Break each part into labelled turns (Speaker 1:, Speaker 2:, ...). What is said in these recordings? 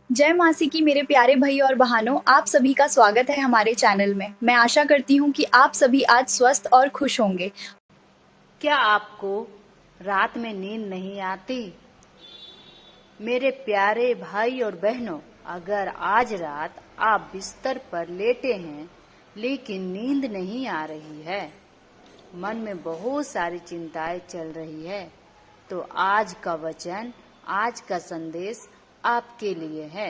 Speaker 1: जय मासी की मेरे प्यारे भाई और बहनों, आप सभी का स्वागत है हमारे चैनल में। मैं आशा करती हूँ कि आप सभी आज स्वस्थ और खुश होंगे।
Speaker 2: क्या आपको रात में नींद नहीं आती? मेरे प्यारे भाई और बहनों, अगर आज रात आप बिस्तर पर लेटे हैं लेकिन नींद नहीं आ रही है, मन में बहुत सारी चिंताएं चल रही है, तो आज का वचन, आज का संदेश आपके लिए है।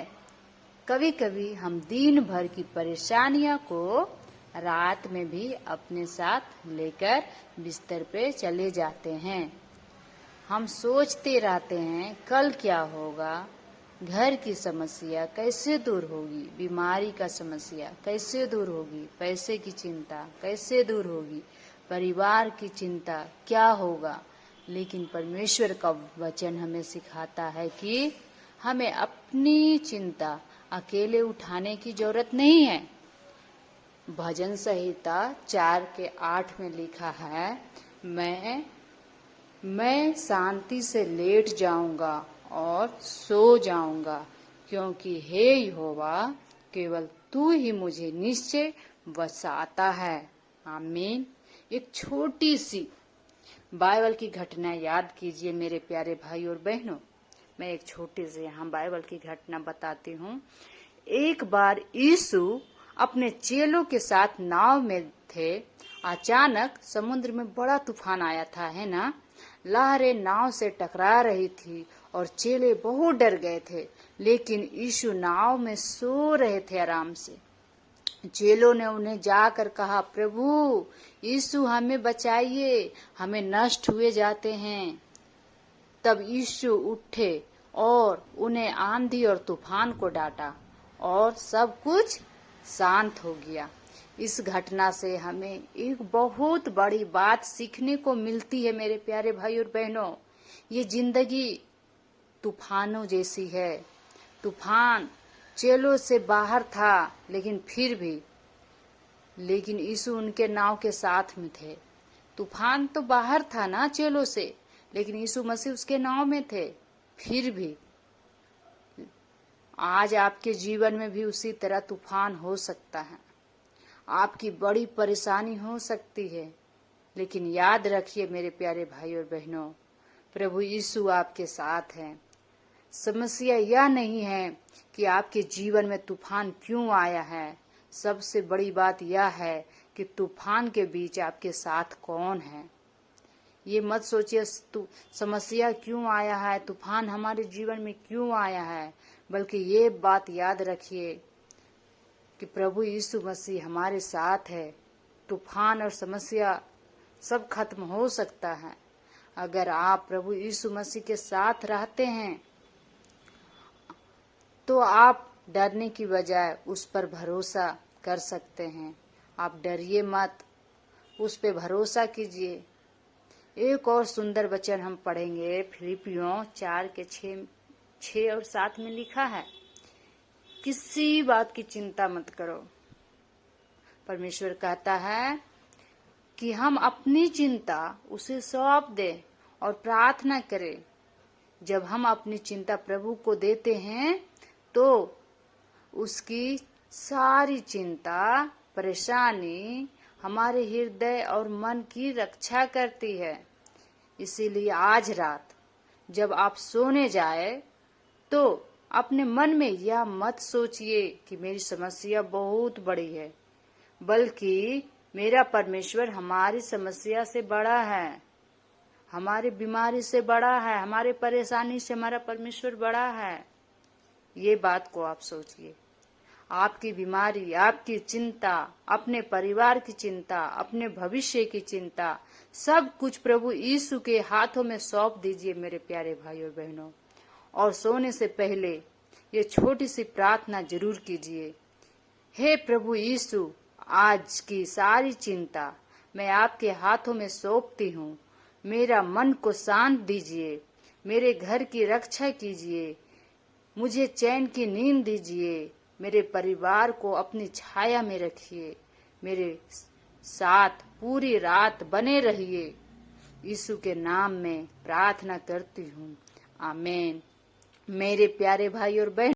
Speaker 2: कभी कभी हम दिन भर की परेशानियों को रात में भी अपने साथ लेकर बिस्तर पे चले जाते हैं। हम सोचते रहते हैं कल क्या होगा, घर की समस्या कैसे दूर होगी, बीमारी का समस्या कैसे दूर होगी, पैसे की चिंता कैसे दूर होगी, परिवार की चिंता क्या होगा। लेकिन परमेश्वर का वचन हमें सिखाता है कि हमें अपनी चिंता अकेले उठाने की जरूरत नहीं है। भजन संहिता 4:8 में लिखा है, मैं शांति से लेट जाऊंगा और सो जाऊंगा, क्योंकि हे यहोवा, केवल तू ही मुझे निश्चय बसाता है। आमीन। एक छोटी सी बाइबल की घटना याद कीजिए मेरे प्यारे भाई और बहनों। मैं एक छोटी सी यहाँ बाइबल की घटना बताती हूँ। एक बार यीशु अपने चेलों के साथ नाव में थे। अचानक समुद्र में बड़ा तूफान आया था, है ना। लहरें नाव से टकरा रही थी और चेले बहुत डर गए थे, लेकिन यीशु नाव में सो रहे थे आराम से। चेलों ने उन्हें जाकर कहा, प्रभु यीशु हमें बचाइए, हमें नष्ट हुए जाते हैं। तब यीशु उठे और उन्हें आंधी और तूफान को डांटा और सब कुछ शांत हो गया। इस घटना से हमें एक बहुत बड़ी बात सीखने को मिलती है मेरे प्यारे भाई और बहनों। ये जिंदगी तूफानों जैसी है। तूफान चेलों से बाहर था, लेकिन यीशु उनके नाव के साथ में थे। तूफान तो बाहर था ना चेलों से, लेकिन यीशु मसीह उसके नाव में थे। फिर भी आज आपके जीवन में भी उसी तरह तूफान हो सकता है, आपकी बड़ी परेशानी हो सकती है, लेकिन याद रखिए मेरे प्यारे भाई और बहनों, प्रभु यीशु आपके साथ हैं। समस्या यह नहीं है कि आपके जीवन में तूफान क्यों आया है, सबसे बड़ी बात यह है कि तूफान के बीच आपके साथ कौन है। ये मत सोचिए समस्या क्यों आया है, तूफान हमारे जीवन में क्यों आया है, बल्कि ये बात याद रखिए कि प्रभु यीशु मसीह हमारे साथ है। तूफान और समस्या सब खत्म हो सकता है अगर आप प्रभु यीशु मसीह के साथ रहते हैं। तो आप डरने की बजाय उस पर भरोसा कर सकते हैं। आप डरिए मत, उस पे भरोसा कीजिए। एक और सुंदर वचन हम पढ़ेंगे, फिलिपियों 4:6 और 7 में लिखा है, किसी बात की चिंता मत करो। परमेश्वर कहता है कि हम अपनी चिंता उसे सौंप दें और प्रार्थना करें। जब हम अपनी चिंता प्रभु को देते हैं तो उसकी सारी चिंता, परेशानी हमारे हृदय और मन की रक्षा करती है। इसीलिए आज रात जब आप सोने जाए तो अपने मन में यह मत सोचिए कि मेरी समस्या बहुत बड़ी है, बल्कि मेरा परमेश्वर हमारी समस्या से बड़ा है, हमारी बीमारी से बड़ा है, हमारे परेशानी से हमारा परमेश्वर बड़ा है। ये बात को आप सोचिए। आपकी बीमारी, आपकी चिंता, अपने परिवार की चिंता, अपने भविष्य की चिंता, सब कुछ प्रभु यीशु के हाथों में सौंप दीजिए मेरे प्यारे भाई और बहनों। और सोने से पहले ये छोटी सी प्रार्थना जरूर कीजिए, हे प्रभु यीशु, आज की सारी चिंता मैं आपके हाथों में सौंपती हूँ। मेरा मन को शांत दीजिए, मेरे घर की रक्षा कीजिए, मुझे चैन की नींद दीजिए, मेरे परिवार को अपनी छाया में रखिए, मेरे साथ पूरी रात बने रहिए। यीशु के नाम में प्रार्थना करती हूँ, आमीन। मेरे प्यारे भाई और बहन,